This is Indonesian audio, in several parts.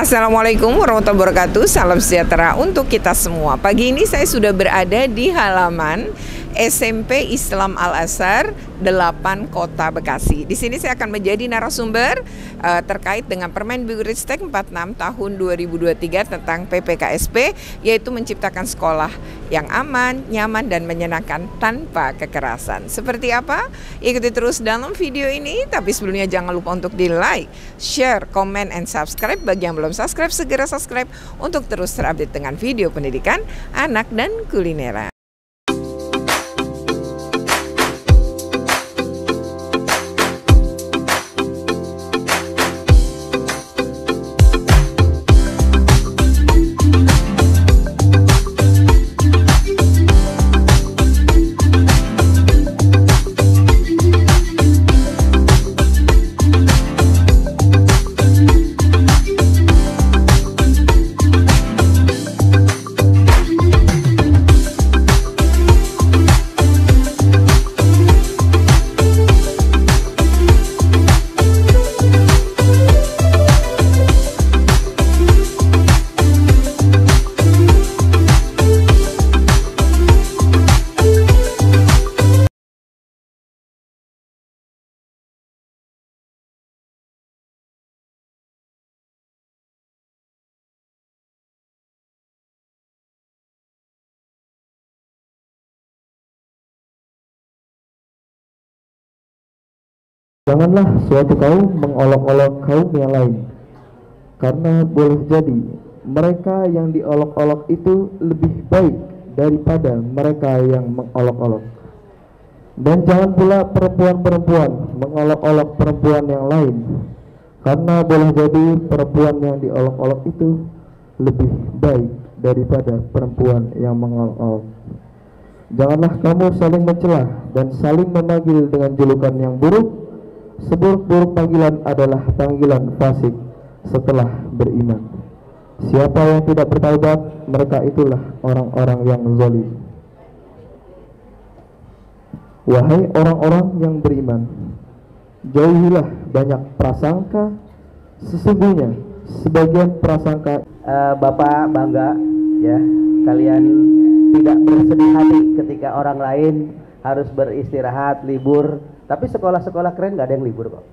Assalamualaikum warahmatullahi wabarakatuh. Salam sejahtera untuk kita semua. Pagi ini saya sudah berada di halaman SMP Islam Al-Azhar 8 Kota Bekasi. Di sini saya akan menjadi narasumber terkait dengan Permendikbudristek 46 tahun 2023 tentang PPKSP, yaitu menciptakan sekolah yang aman, nyaman, dan menyenangkan tanpa kekerasan. Seperti apa? Ikuti terus dalam video ini. Tapi sebelumnya jangan lupa untuk di like, share, comment, and subscribe. Bagi yang belum subscribe, segera subscribe untuk terus terupdate dengan video pendidikan, anak, dan kulineran. Janganlah suatu kaum mengolok-olok kaum yang lain, karena boleh jadi mereka yang diolok-olok itu lebih baik daripada mereka yang mengolok-olok. Dan jangan pula perempuan-perempuan mengolok-olok perempuan yang lain, karena boleh jadi perempuan yang diolok-olok itu lebih baik daripada perempuan yang mengolok-olok. Janganlah kamu saling mencela dan saling memanggil dengan julukan yang buruk. Seburuk-buruk panggilan adalah panggilan fasik setelah beriman. Siapa yang tidak bertaubat, mereka itulah orang-orang yang zalim. Wahai orang-orang yang beriman, jauhilah banyak prasangka. Sesungguhnya sebagian prasangka. Bapak bangga ya, kalian tidak bersedih hati ketika orang lain harus beristirahat, libur. Tapi sekolah-sekolah keren gak ada yang libur kok.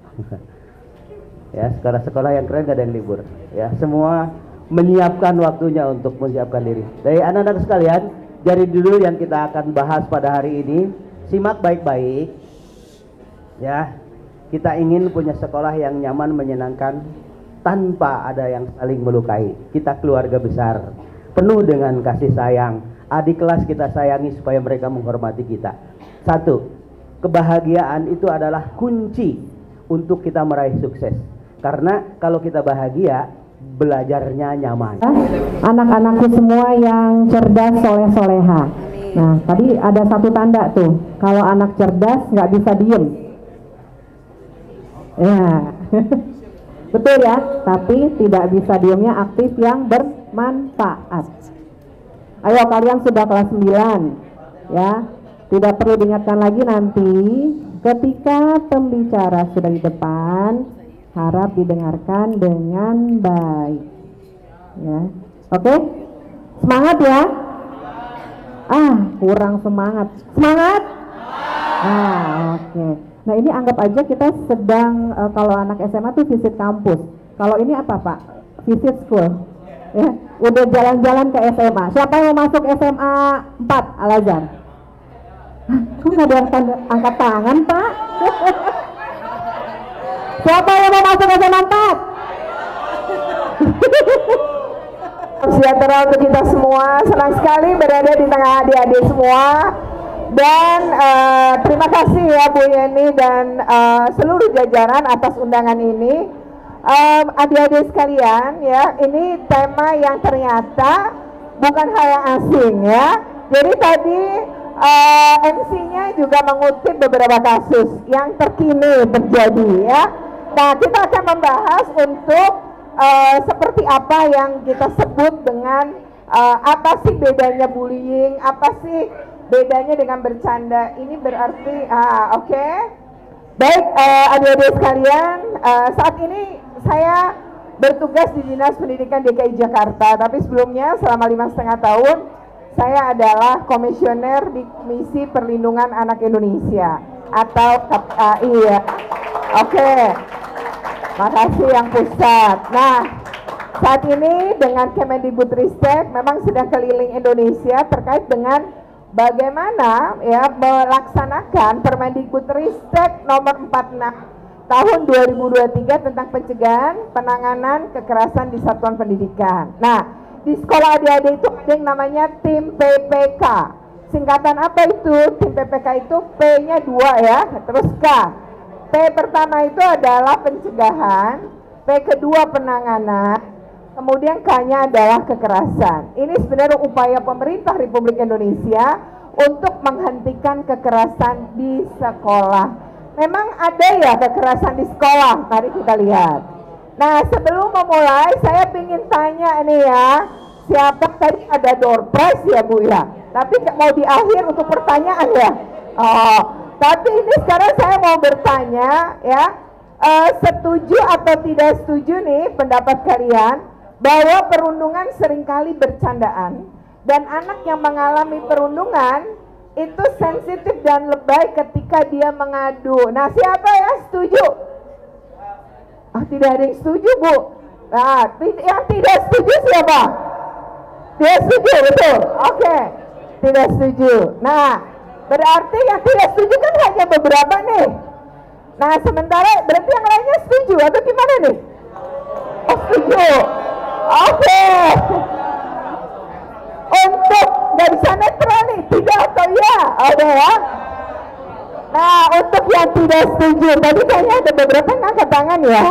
Ya, sekolah-sekolah yang keren gak ada yang libur. Ya, semua menyiapkan waktunya untuk menyiapkan diri. Dari anak-anak sekalian, dari dulu yang kita akan bahas pada hari ini, simak baik-baik. Ya, kita ingin punya sekolah yang nyaman, menyenangkan, tanpa ada yang saling melukai. Kita keluarga besar, penuh dengan kasih sayang. Adik kelas kita sayangi supaya mereka menghormati kita. Satu, kebahagiaan itu adalah kunci untuk kita meraih sukses. Karena kalau kita bahagia, belajarnya nyaman. Anak-anakku semua yang cerdas, soleh-soleha. Nah, tadi ada satu tanda tuh, kalau anak cerdas nggak bisa diem. Ya, betul ya. Tapi tidak bisa diemnya aktif yang bermanfaat. Ayo, kalian sudah kelas 9, ya. Tidak perlu diingatkan lagi, nanti ketika pembicara sudah di depan, harap didengarkan dengan baik. Ya. Oke? Semangat ya? Kurang semangat. Semangat? Oke. Nah, ini anggap aja kita sedang kalau anak SMA tuh visit kampus. Kalau ini apa, Pak? Visit school. Ya, udah jalan-jalan ke SMA. Siapa yang mau masuk SMA 4 Al-Azhar? Kok nggak ada yang angkat tangan, Pak? Siapa yang mau masuk SMA 4? Sejahtera untuk kita semua. Senang sekali berada di tengah adik-adik semua. Dan terima kasih ya Bu Yeni dan seluruh jajaran atas undangan ini. Adik-adik sekalian ya, ini tema yang ternyata bukan hal yang asing ya. Jadi tadi MC-nya juga mengutip beberapa kasus yang terkini terjadi ya. Nah, kita akan membahas untuk seperti apa yang kita sebut dengan apa sih bedanya bullying, apa sih bedanya dengan bercanda. Ini berarti oke. Baik, adik-adik sekalian, saat ini saya bertugas di Dinas Pendidikan DKI Jakarta. Tapi sebelumnya selama 5,5 tahun saya adalah komisioner di Komisi Perlindungan Anak Indonesia atau KPAI ya. Oke, makasih yang pusat. Nah, saat ini dengan Kemendikbudristek memang sedang keliling Indonesia terkait dengan bagaimana ya melaksanakan Permendikbudristek nomor 46 tahun 2023 tentang pencegahan penanganan kekerasan di satuan pendidikan. Nah, di sekolah adik-adik itu ada yang namanya tim PPK. Singkatan apa itu? Tim PPK itu P-nya 2 ya, terus K. P pertama itu adalah pencegahan, P kedua penanganan, kemudian K-nya adalah kekerasan. Ini sebenarnya upaya pemerintah Republik Indonesia untuk menghentikan kekerasan di sekolah. Memang ada ya kekerasan di sekolah, mari kita lihat. Nah, sebelum memulai saya ingin tanya nih ya, siapa tadi ada door prize ya Bu ya? Tapi mau di akhir untuk pertanyaan ya. Oh, tapi ini sekarang saya mau bertanya ya, setuju atau tidak setuju nih pendapat kalian bahwa perundungan seringkali bercandaan dan anak yang mengalami perundungan itu sensitif dan lebay ketika dia mengadu. Nah, siapa yang setuju? Ah, tidak ada yang setuju Bu. Nah, yang tidak setuju siapa? Tidak setuju, betul. Oke, tidak setuju. Nah, berarti yang tidak setuju kan hanya beberapa nih. Nah, sementara berarti yang lainnya setuju atau gimana nih? Oh, setuju. Oke. Untuk nggak bisa netral nih, tidak atau iya? Oke ya. Nah, untuk yang tidak setuju, tadi kayaknya ada beberapa yang angkat tangan ya.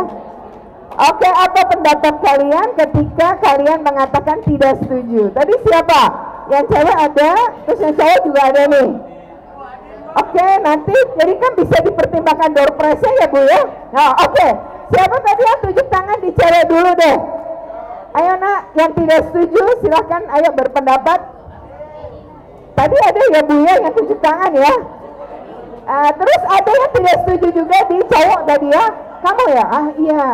Oke, apa pendapat kalian ketika kalian mengatakan tidak setuju? Tadi siapa? Yang cewek ada, terus yang cowok juga ada nih. Oke, nanti jadi kan bisa dipertimbangkan door prize-nya ya Bu ya. Nah, oke. Siapa tadi yang tunjuk tangan di cewek dulu deh. Ayo nak, yang tidak setuju silahkan ayo berpendapat. Tadi ada ya Bu ya yang tunjuk tangan ya. Terus ada yang tidak setuju juga di cowok tadi ya. Kamu ya? Ah iya.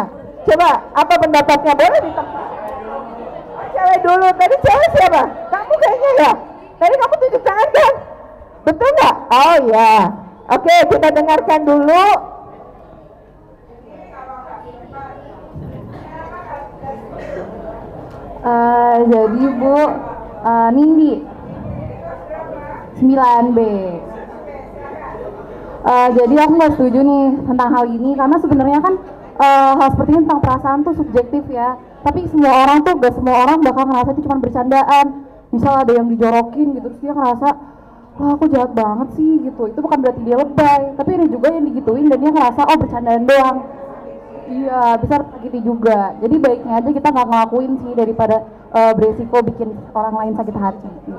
Coba apa pendapatnya, boleh ditanya? Cewek dulu. Tadi cewek siapa? Kamu kayaknya ya. Tadi kamu tunjuk tangan kan? Betul nggak? Oh ya. Oke, kita dengarkan dulu. Jadi Bu, Nindi 9B. Jadi aku nggak setuju nih tentang hal ini karena sebenarnya kan hal seperti ini tentang perasaan tuh subjektif ya. Tapi semua orang tuh, gak semua orang bakal ngerasa itu cuma bercandaan. Misal ada yang dijorokin gitu, terus dia ngerasa wah aku jahat banget sih gitu. Itu bukan berarti dia lebay, tapi ada juga yang digituin dan dia ngerasa oh bercandaan doang. Iya, bisa sakiti juga. Jadi baiknya aja kita nggak ngelakuin sih daripada beresiko bikin orang lain sakit hati gitu.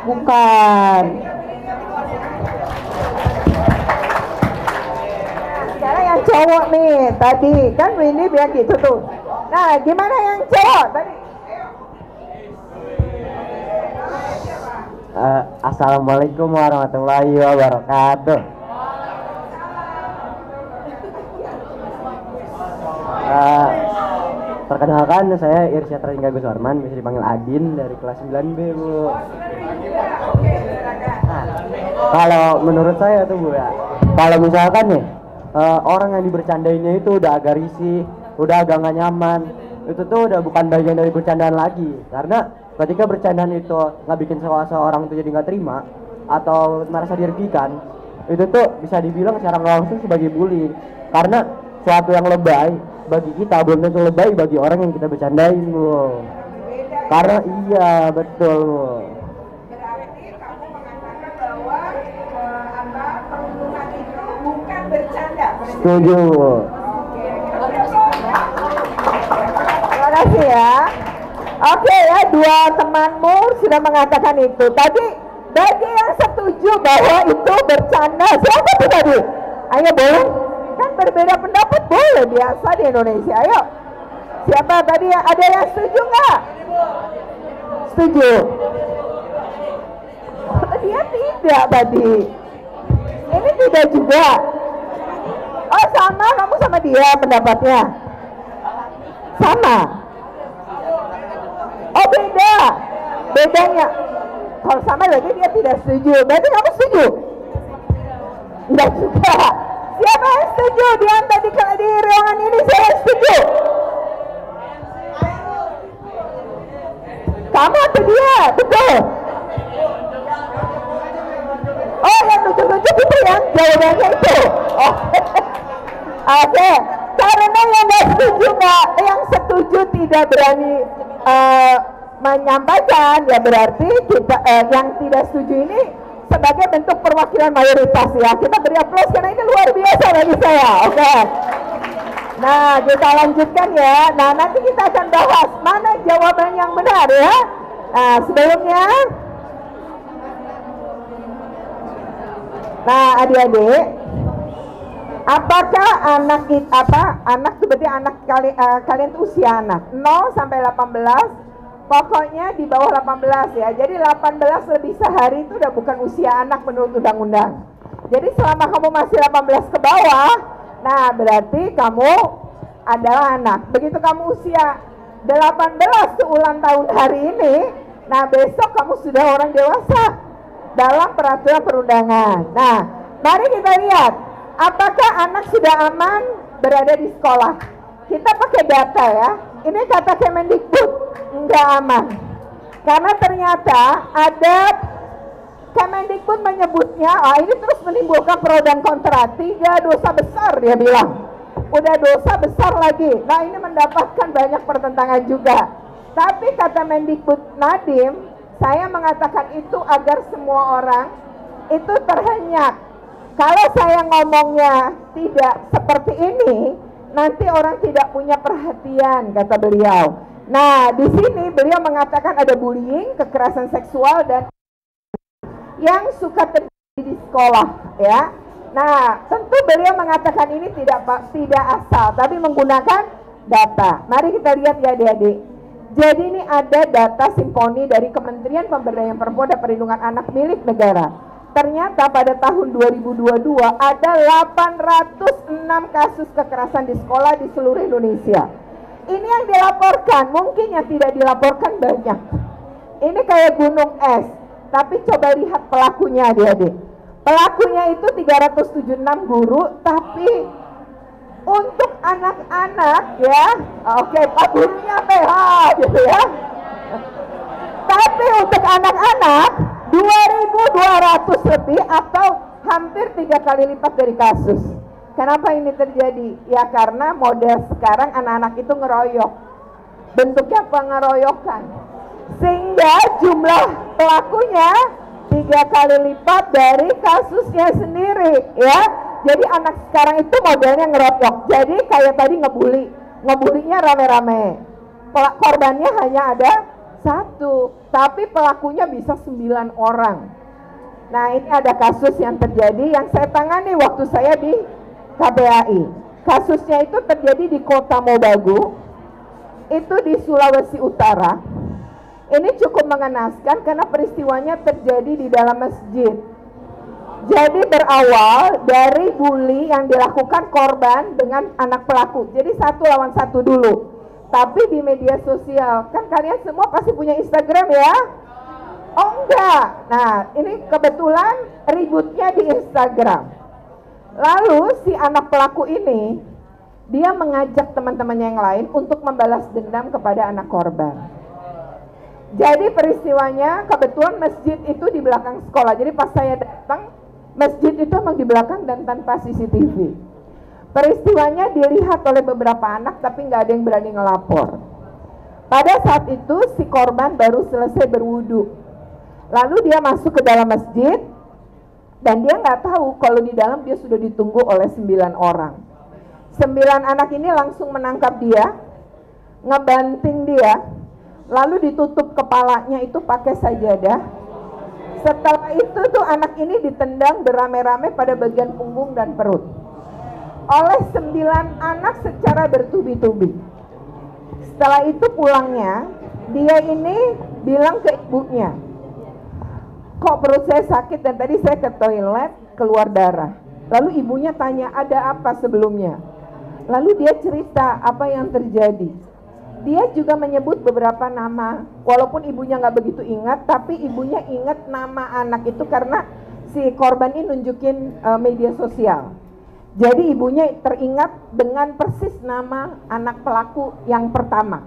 Bukan. Sekarang yang cowok nih, tadi kan ini bilang gitu tuh. Nah, gimana yang cowok tadi? Assalamualaikum warahmatullahi wabarakatuh. Perkenalkan, saya Irsyad Rangga Gus Warman, bisa dipanggil Adin dari kelas 9B Bu. Nah, kalau menurut saya tuh Bu ya, kalau misalkan nih orang yang dibercandainnya itu udah agak risih, udah agak gak nyaman, itu tuh udah bukan bagian dari bercandaan lagi. Karena ketika bercandaan itu nggak bikin seorang tuh jadi nggak terima atau merasa dirugikan, itu tuh bisa dibilang secara langsung sebagai bully. Karena suatu yang lebay bagi kita belum tentu lebay bagi orang yang kita bercandain Bu. Karena iya betul Bu. Berarti kamu mengatakan bahwa perundungan itu bukan bercanda. Setuju Bu. Terima kasih ya. Oke ya, dua temanmu sudah mengatakan itu. Tadi bagi yang setuju bahwa itu bercanda, siapa tuh tadi? Ayo boleh? Kan berbeda pendapat boleh, biasa di Indonesia. Ayo, siapa tadi? Ada yang setuju nggak? Setuju. Dia tidak tadi. Ini tidak juga. Oh sama, kamu sama dia pendapatnya? Sama? Oh beda? Bedanya? Kalau sama berarti dia tidak setuju. Berarti kamu setuju? Enggak juga. Siapa yang setuju? Dia tadi di ruangan ini saya setuju. Kamu atau dia? Betul. Oh yang lucu-lucu itu yang jawabannya itu. Oh. Oke. Karena yang nggak setuju yang setuju tidak berani menyampaikan, ya berarti kita yang tidak setuju ini sebagai bentuk perwakilan mayoritas ya. Kita beri aplaus karena ini luar biasa bagi saya. Oke. Nah kita lanjutkan ya. Nah nanti kita akan bahas mana jawaban yang benar ya. Nah sebelumnya, nah adik-adik, apakah anak anak itu berarti anak kalian itu usia anak 0 sampai 18, pokoknya di bawah 18 ya. Jadi 18 lebih sehari itu udah bukan usia anak menurut undang-undang. Jadi selama kamu masih 18 ke bawah, nah berarti kamu adalah anak. Begitu kamu usia 18 ke ulang tahun hari ini, nah besok kamu sudah orang dewasa dalam peraturan perundangan. Nah mari kita lihat apakah anak sudah aman berada di sekolah. Kita pakai data ya. Ini kata Kemendikbud, enggak aman. Karena ternyata ada Kemendikbud menyebutnya, ini terus menimbulkan pro dan kontra. 3 dosa besar dia bilang. Udah dosa besar lagi. Nah ini mendapatkan banyak pertentangan juga. Tapi kata Mendikbud Nadiem, saya mengatakan itu agar semua orang itu terhenyak. Kalau saya ngomongnya tidak seperti ini, nanti orang tidak punya perhatian, kata beliau. Nah, di sini beliau mengatakan ada bullying, kekerasan seksual dan yang suka terjadi di sekolah, ya. Nah, tentu beliau mengatakan ini tidak asal, tapi menggunakan data. Mari kita lihat ya adik-adik. Jadi ini ada data simponi dari Kementerian Pemberdayaan Perempuan dan Perlindungan Anak milik negara. Ternyata pada tahun 2022 ada 806 kasus kekerasan di sekolah di seluruh Indonesia. Ini yang dilaporkan, mungkin yang tidak dilaporkan banyak. Ini kayak gunung es, tapi coba lihat pelakunya adik-adik. Pelakunya itu 376 guru, tapi untuk anak-anak ya, oke, Pak gurunya PH gitu ya. Tapi untuk anak-anak 2.200 lebih atau hampir 3 kali lipat dari kasus. Kenapa ini terjadi? Ya karena model sekarang anak-anak itu ngeroyok. Bentuknya pengeroyokan. Sehingga jumlah pelakunya 3 kali lipat dari kasusnya sendiri ya. Jadi anak sekarang itu modelnya ngeroyok. Jadi kayak tadi ngebully. Ngebulinya rame-rame. Korbannya hanya ada 1, tapi pelakunya bisa 9 orang. Nah ini ada kasus yang terjadi yang saya tangani waktu saya di KPAI. Kasusnya itu terjadi di Kota Mobagu, itu di Sulawesi Utara. Ini cukup mengenaskan karena peristiwanya terjadi di dalam masjid. Jadi berawal dari bully yang dilakukan korban dengan anak pelaku. Jadi 1 lawan 1 dulu. Tapi di media sosial, kan kalian semua pasti punya Instagram ya? Oh enggak. Nah ini kebetulan ributnya di Instagram. Lalu si anak pelaku ini, dia mengajak teman-temannya yang lain untuk membalas dendam kepada anak korban. Jadi peristiwanya kebetulan masjid itu di belakang sekolah. Jadi pas saya datang, masjid itu emang di belakang dan tanpa CCTV. Peristiwanya dilihat oleh beberapa anak tapi nggak ada yang berani ngelapor. Pada saat itu si korban baru selesai berwudu. Lalu dia masuk ke dalam masjid dan dia nggak tahu kalau di dalam dia sudah ditunggu oleh 9 orang. 9 anak ini langsung menangkap dia, ngebanting dia, lalu ditutup kepalanya itu pakai sajadah. Setelah itu tuh anak ini ditendang beramai-ramai pada bagian punggung dan perut oleh 9 anak secara bertubi-tubi. Setelah itu pulangnya, dia ini bilang ke ibunya, kok perut saya sakit dan tadi saya ke toilet keluar darah. Lalu ibunya tanya, ada apa sebelumnya? Lalu dia cerita apa yang terjadi. Dia juga menyebut beberapa nama, walaupun ibunya nggak begitu ingat, tapi ibunya ingat nama anak itu karena si korban ini nunjukin media sosial. Jadi ibunya teringat dengan persis nama anak pelaku yang pertama.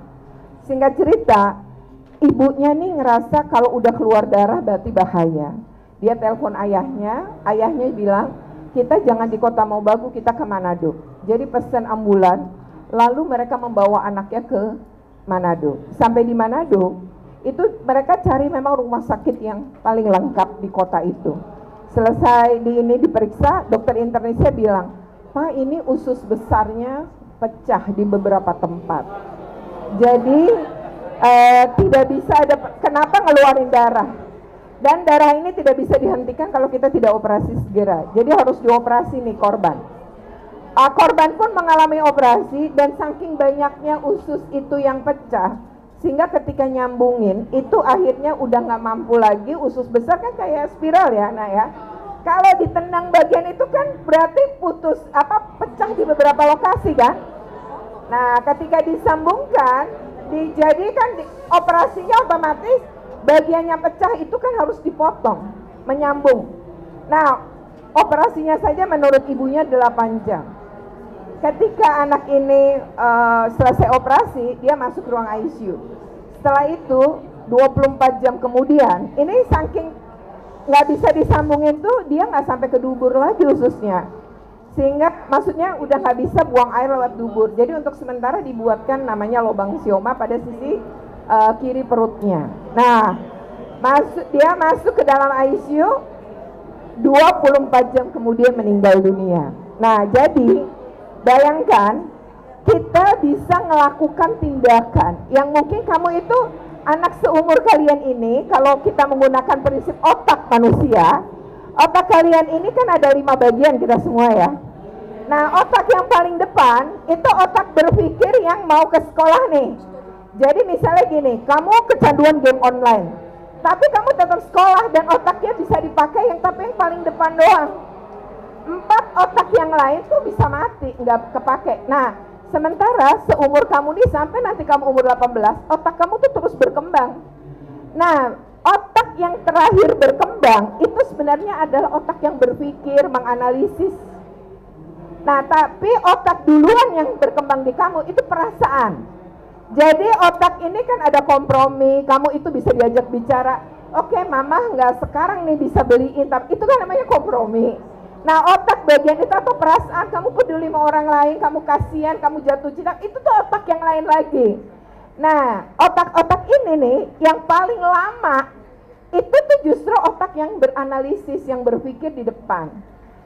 Singkat cerita, ibunya nih ngerasa kalau udah keluar darah berarti bahaya. Dia telepon ayahnya bilang, kita jangan di Kota Mobagu, kita ke Manado. Jadi pesan ambulan, lalu mereka membawa anaknya ke Manado. Sampai di Manado, itu mereka cari memang rumah sakit yang paling lengkap di kota itu. Selesai diperiksa, dokter internnya bilang, Pak, ini usus besarnya pecah di beberapa tempat. Jadi tidak bisa ada, kenapa ngeluarin darah? Dan darah ini tidak bisa dihentikan kalau kita tidak operasi segera. Jadi harus dioperasi nih korban. Korban pun mengalami operasi dan saking banyaknya usus itu yang pecah, sehingga ketika nyambungin itu akhirnya udah nggak mampu lagi. Usus besar kan kayak spiral ya, nah ya. Kalau ditendang bagian itu kan berarti putus pecah di beberapa lokasi kan. Nah, ketika disambungkan, dijadikan operasinya otomatis bagian yang pecah itu kan harus dipotong, menyambung. Nah, operasinya saja menurut ibunya 8 jam. Ketika anak ini selesai operasi, dia masuk ruang ICU. Setelah itu 24 jam kemudian, ini saking nggak bisa disambungin tuh, dia nggak sampai ke dubur lagi ususnya, sehingga maksudnya udah nggak bisa buang air lewat dubur. Jadi untuk sementara dibuatkan namanya lubang sioma pada sisi kiri perutnya. Nah, dia masuk ke dalam ICU, 24 jam kemudian meninggal dunia. Nah, jadi bayangkan kita bisa melakukan tindakan yang mungkin kamu itu anak seumur kalian ini, kalau kita menggunakan prinsip otak manusia, otak kalian ini kan ada 5 bagian kita semua ya. Nah, otak yang paling depan itu otak berpikir yang mau ke sekolah nih. Jadi misalnya gini, kamu kecanduan game online, tapi kamu tetap sekolah dan otaknya bisa dipakai yang tapi yang paling depan doang. 4 otak yang lain tuh bisa mati, nggak kepake. Nah, sementara seumur kamu nih sampai nanti kamu umur 18, otak kamu tuh terus berkembang. Nah, otak yang terakhir berkembang itu sebenarnya adalah otak yang berpikir, menganalisis. Nah, tapi otak duluan yang berkembang di kamu itu perasaan. Jadi otak ini kan ada kompromi, kamu itu bisa diajak bicara, oke, mama nggak sekarang nih bisa beliin, tapi itu kan namanya kompromi. Nah, otak bagian itu atau perasaan, kamu peduli sama orang lain, kamu kasihan, kamu jatuh cinta, itu tuh otak yang lain lagi. Nah, otak-otak ini nih yang paling lama itu tuh justru otak yang beranalisis, yang berpikir di depan.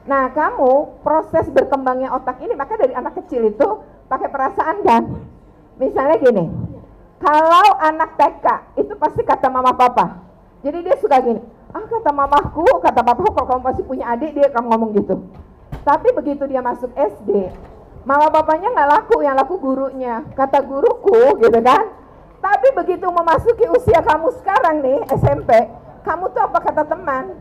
Nah, kamu proses berkembangnya otak ini, maka dari anak kecil itu pakai perasaan kan. Misalnya gini, kalau anak TK itu pasti kata mama papa. Jadi dia suka gini, kata mamaku, kata papaku, kalau kamu pasti punya adik, dia akan ngomong gitu. Tapi begitu dia masuk SD, mama papanya nggak laku, yang laku gurunya. Kata guruku gitu kan. Tapi begitu memasuki usia kamu sekarang nih, SMP, kamu tuh apa kata teman?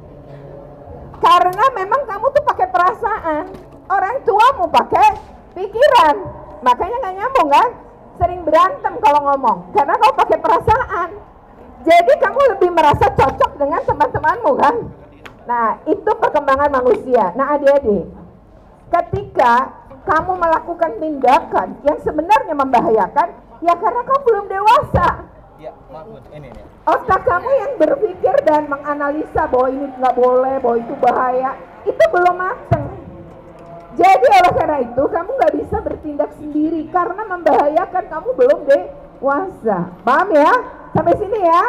Karena memang kamu tuh pakai perasaan, orang tuamu pakai pikiran, makanya nggak nyambung kan? Sering berantem kalau ngomong, karena kamu pakai perasaan. Jadi kamu lebih merasa cocok dengan teman-temanmu kan? Nah, itu perkembangan manusia. Nah, adik-adik, ketika kamu melakukan tindakan yang sebenarnya membahayakan, ya karena kamu belum dewasa. Ya, Mahfud, ini. Otak kamu yang berpikir dan menganalisa bahwa ini nggak boleh, bahwa itu bahaya, itu belum matang. Jadi oleh karena itu kamu nggak bisa bertindak sendiri karena membahayakan, kamu belum dewasa. Paham ya? Sampai sini ya.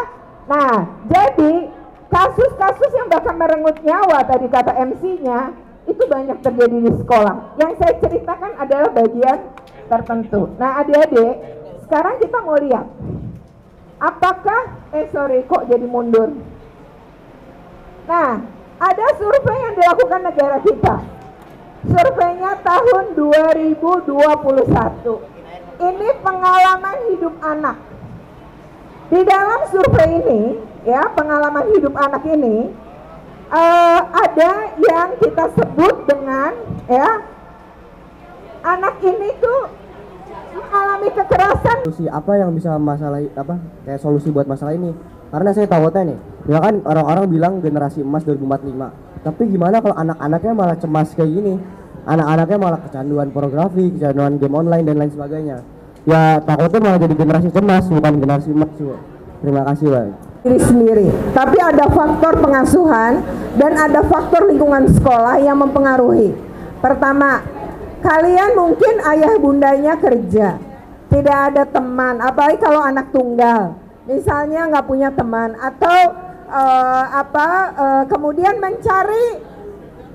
Nah, jadi kasus-kasus yang bahkan merenggut nyawa tadi kata MC-nya itu banyak terjadi di sekolah. Yang saya ceritakan adalah bagian tertentu. Nah, adik-adik, sekarang kita mau lihat apakah kok jadi mundur. Nah, ada survei yang dilakukan negara kita. Surveinya tahun 2021. Ini pengalaman hidup anak. Di dalam survei ini, ya, pengalaman hidup anak ini, ada yang kita sebut dengan ya anak ini tuh mengalami kekerasan. Solusi apa yang bisa masalah kayak solusi buat masalah ini? Karena saya takutnya nih, ya kan orang-orang bilang generasi emas 2045. Tapi gimana kalau anak-anaknya malah cemas kayak gini? Anak-anaknya malah kecanduan pornografi, kecanduan game online dan lain sebagainya. Ya takutnya malah jadi generasi cemas, bukan generasi emas. Terima kasih, Bang. Diri sendiri, tapi ada faktor pengasuhan dan ada faktor lingkungan sekolah yang mempengaruhi. Pertama, kalian mungkin ayah bundanya kerja, tidak ada teman, apalagi kalau anak tunggal, misalnya nggak punya teman atau kemudian mencari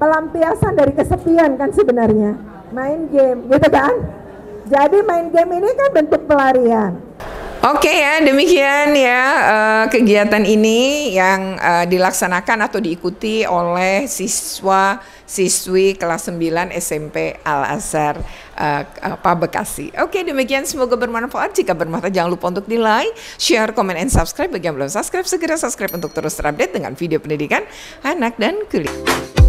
pelampiasan dari kesepian kan sebenarnya main game, gitu kan? Jadi main game ini kan bentuk pelarian. Oke ya, demikian ya kegiatan ini yang dilaksanakan atau diikuti oleh siswa-siswi kelas 9 SMP Al-Azhar Bekasi. Oke, demikian, semoga bermanfaat. Jika bermanfaat jangan lupa untuk di like, share, comment, and subscribe. Bagi yang belum subscribe, segera subscribe untuk terus terupdate dengan video pendidikan anak dan kuliah.